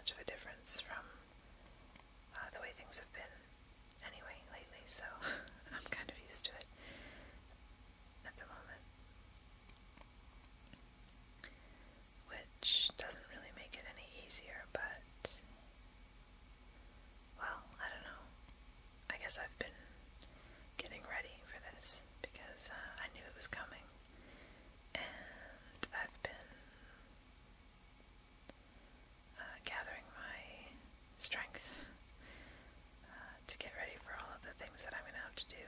much of a difference from the way things have been anyway lately, so I'm kind of used to it at the moment. Which doesn't really make it any easier, but, well, I don't know. I guess I've been getting ready for this because I knew it was coming, and I've been gathering my strength to get ready for all of the things that I'm going to have to do,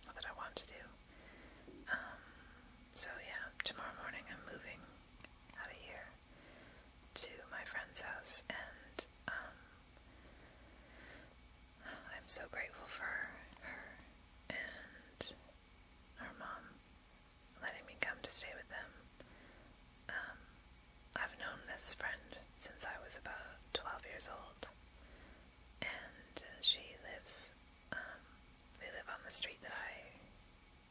or that I want to do. So yeah, tomorrow morning I'm moving out of here to my friend's house, and I'm so grateful for her and her mom letting me come to stay with them. I've known this friend since I was about 12 years old, and she lives, they live on the street that I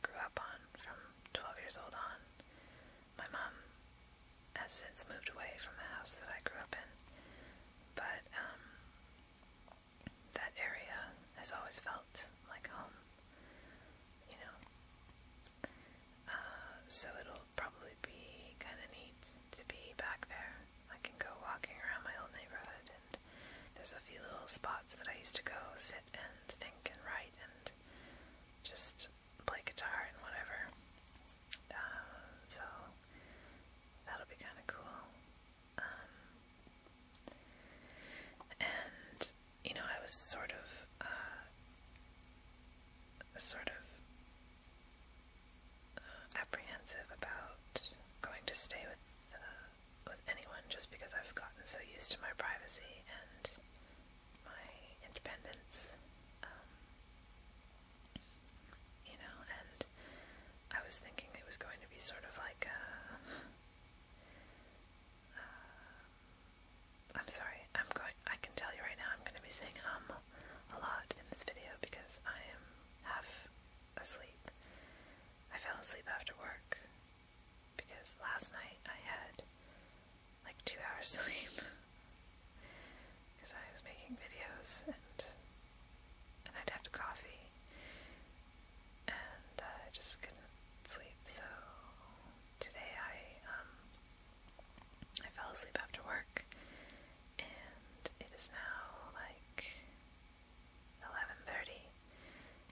grew up on from 12 years old on. My mom has since moved away from the house that I grew up in, but that area has always felt like home, you know. So it'll probably be kind of neat to be back there. I can go walking around my old neighborhood, and there's a few little spots that I used to go sit and think and write and just play guitar and whatever. So that'll be kind of cool. And, you know, I was sort of apprehensive about going to stay with anyone, just because I've gotten so used to my privacy and my independence, you know, and I was thinking it was going to be sort of like I'm sorry, I can tell you right now I'm going to be saying a lot in this video because I am half asleep. I fell asleep after work because last night I had like 2 hours sleep because I was making videos and I'd had coffee and I just couldn't sleep. So today I fell asleep after work, and it is now like 11:30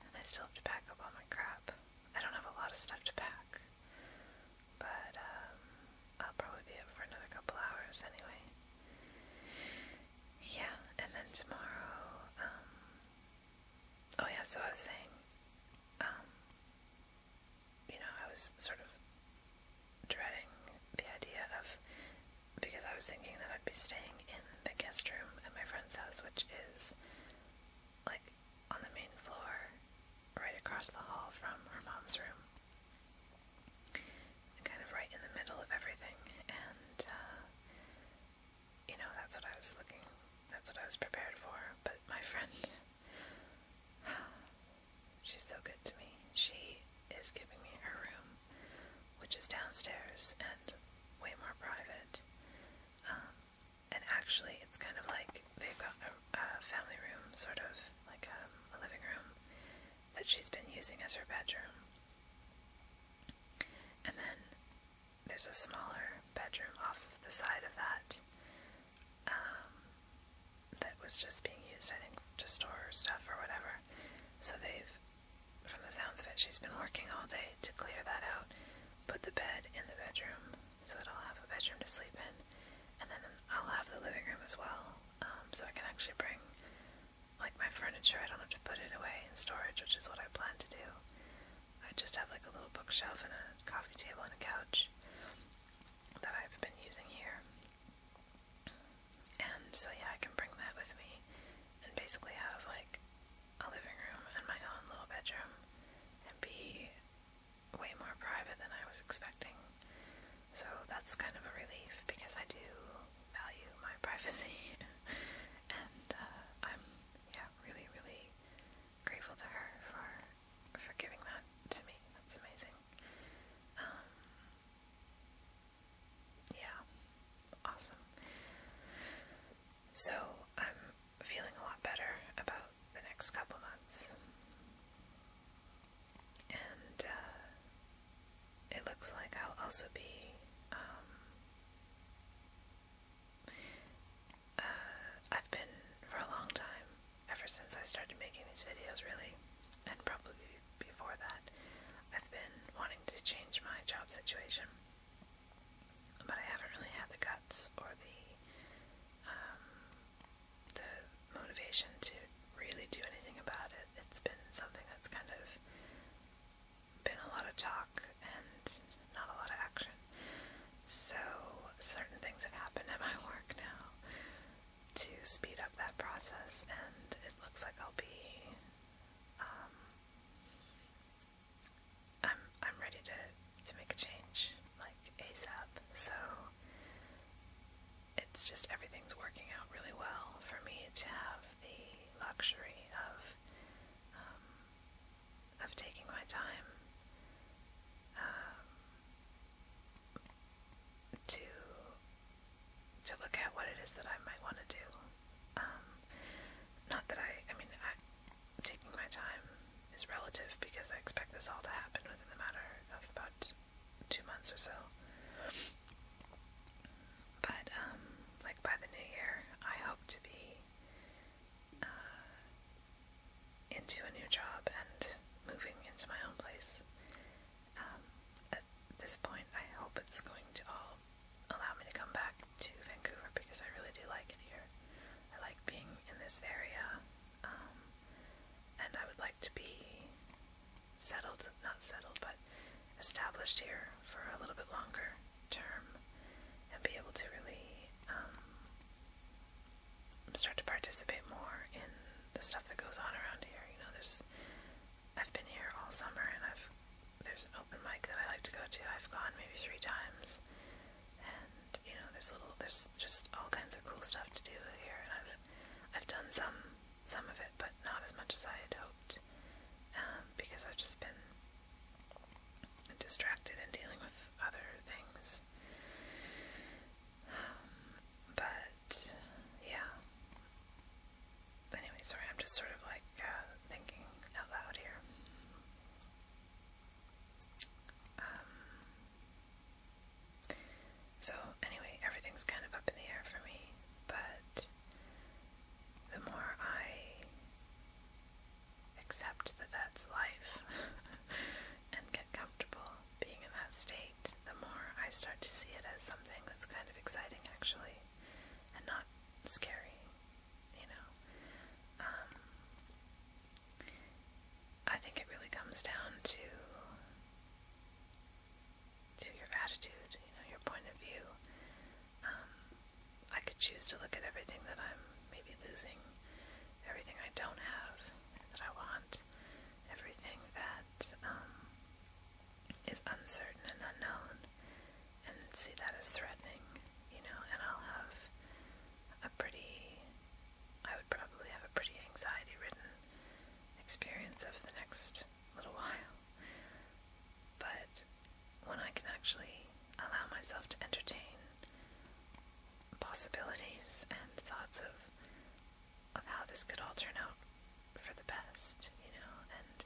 and I still have to pack up all my crap. I don't have a lot of stuff to pack, but I'll probably be up for another couple hours anyway. Yeah, and then tomorrow, oh yeah, so I was saying, you know, I was sort of dreading the idea of, because I was thinking that I'd be staying in the guest room at my friend's house, which is like on the main floor, right across the hall from her mom's room, kind of right in the middle of everything, and you know, that's what I was prepared for. But my friend, she's so good to me. She is giving me her room, which is downstairs and way more private, and actually it's kind of like they've got a family room, sort of like a living room that she's been using as her bedroom, and then there's a smaller bedroom off the side of that that was just being used, I think, to store stuff or whatever. So they've, from the sounds of it, she's been working all day to clear that out, put the bed in the bedroom so that I'll have a bedroom to sleep in, and then I'll have the living room as well, so I can actually bring like my furniture. I don't have to put it away in storage, which is what I plan to do. I just have like a little bookshelf and a coffee table and a couch that I've been using here, and so yeah, I can bring that with me and basically have like a living room and my own little bedroom and be way more private than I was expecting. So that's kind of a relief because I do value my privacy and I'm really, really grateful to her for giving that to me. That's amazing. Yeah, awesome. I started making these videos, really, and probably before that, I've been wanting to change my job situation, but I haven't really had the guts or the motivation to really do anything about it. It's been something that's kind of been a lot of talk and not a lot of action. So certain things have happened at my work now to speed up that process, and it looks like I'll be I'm ready to make a change, like ASAP. So it's just everything's working out really well for me to have the luxury of taking my time to look at what it is that I might want to do. Not that taking my time is relative, because I expect this all to happen within the matter of about 2 months or so. But, like by the new year, I hope to be into a new job and moving into my own place. At this point, I hope it's going to all allow me to come back to Vancouver, because I really do like it here. I like being in this area, and I would like to be but established here for a little bit longer term, and be able to really start to participate more in the stuff that goes on around here. You know, I've been here all summer, and there's an open mic that I like to go to. I've gone maybe 3 times, and you know, there's just all kinds of cool stuff to do here, and I've done some of it, but not as much as I had hoped, because I've just been distracted and dealing with other things. But yeah. Anyway, sorry, I'm just sort of like thinking out loud here. So anyway, everything's kind of up in the air for me, but the more I accept that that's life and get comfortable being in that state, the more I start to see it as something that's kind of exciting, actually, and not scary, you know. I think it really comes down to your attitude, you know, your point of view. I could choose to look at everything that I'm maybe losing, everything I don't have that I want, everything that is uncertain and unknown, and see that as threatening, you know, and I would probably have a pretty anxiety-ridden experience of the next little while. But when I can actually allow myself to entertain possibilities and thoughts of how this could all turn out for the best, you know, and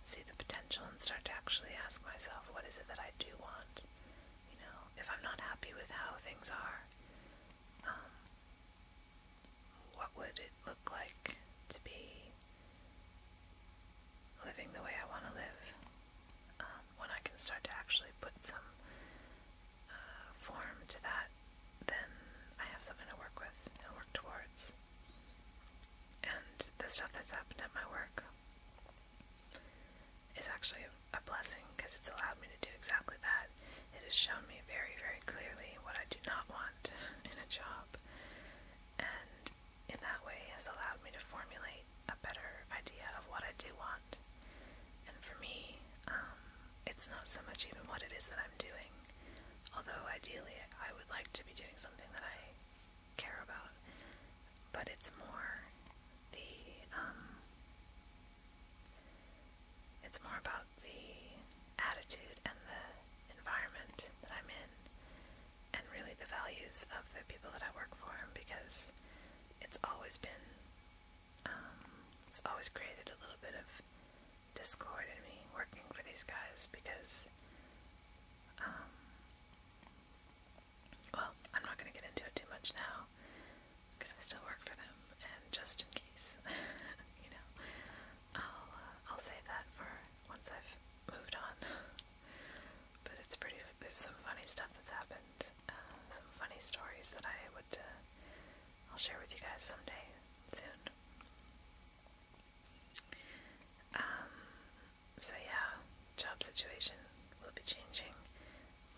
see the potential and start to actually ask myself, what is it that I do want? You know, if I'm not happy with how things are, what would it look like to be living the way I want to live? When I can start to actually put some form to that, then I have something to work with and work towards. And the stuff that's happened at my work is actually a blessing, because it's allowed me to do exactly that. It has shown me very, very clearly what I do not want in a job, and in that way has allowed me to formulate a better idea of what I do want. And for me, it's not so much even what it is that I'm doing, although ideally I would like to be doing something that I care about, but it's more about the attitude and the environment that I'm in, and really the values of the people that I work for, because it's always been, it's always created a little bit of discord in me working for these guys, because, well, I'm not going to get into it too much now, because I still work for them, and just in case, guys someday, soon. So yeah, job situation will be changing.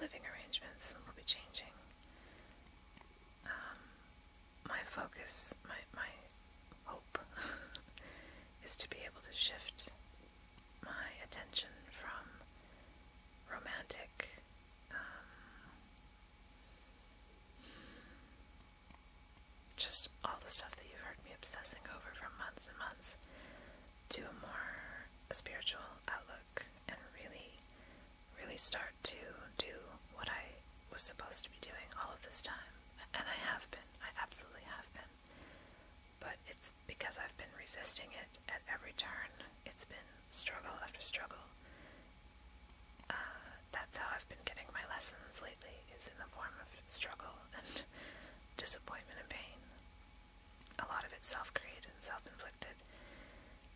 Living arrangements will be changing. My focus, my hope is to be able to shift my attention from romantic, just all the stuff that you've heard me obsessing over for months and months, to a more spiritual outlook, and really, really start to do what I was supposed to be doing all of this time. And I have been. I absolutely have been. But it's because I've been resisting it at every turn. It's been struggle after struggle. That's how I've been getting my lessons lately, is in the form of struggle and disappointment and pain. A lot of it self-created and self-inflicted.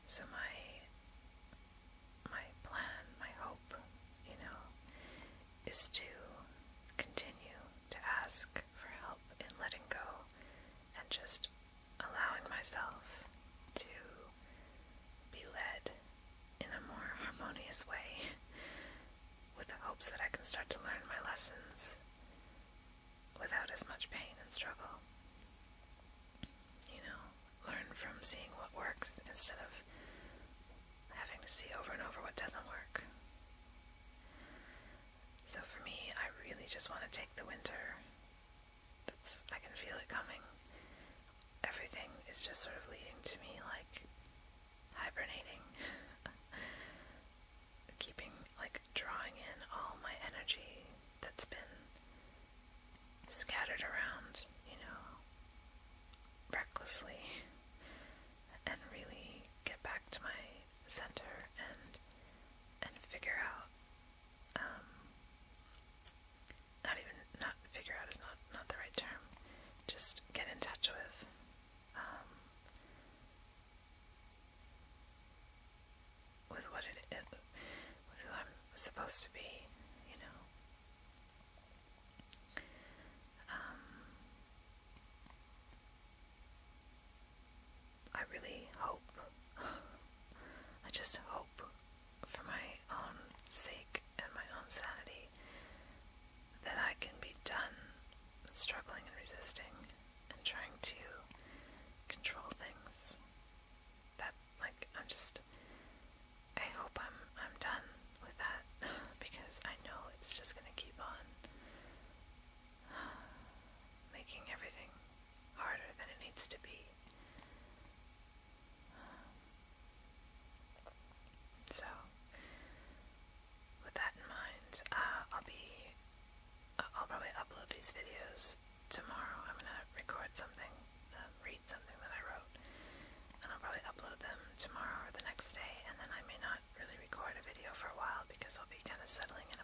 So my plan, my hope, is to continue to ask for help in letting go and just allowing myself to be led in a more harmonious way, with the hopes that I can start to learn my lessons without as much pain and struggle. Learn from seeing what works instead of having to see over and over what doesn't work. So for me, I really just want to take the winter. I can feel it coming. Everything is just sort of leading to me like hibernating, drawing in all my energy that's been scattered around, recklessly, and really get back to my center and figure out, not figure out is not the right term, just get in touch with what it is, with who I'm supposed to be, I really hope, I just hope for my own sake and my own sanity that I can be done struggling and resisting and trying to control things. I hope I'm done with that, because I know it's just gonna keep on making everything harder than it needs to be. So, with that in mind, I'll probably upload these videos tomorrow. I'm gonna record something, read something that I wrote, and I'll probably upload them tomorrow or the next day, and then I may not really record a video for a while because I'll be kind of settling in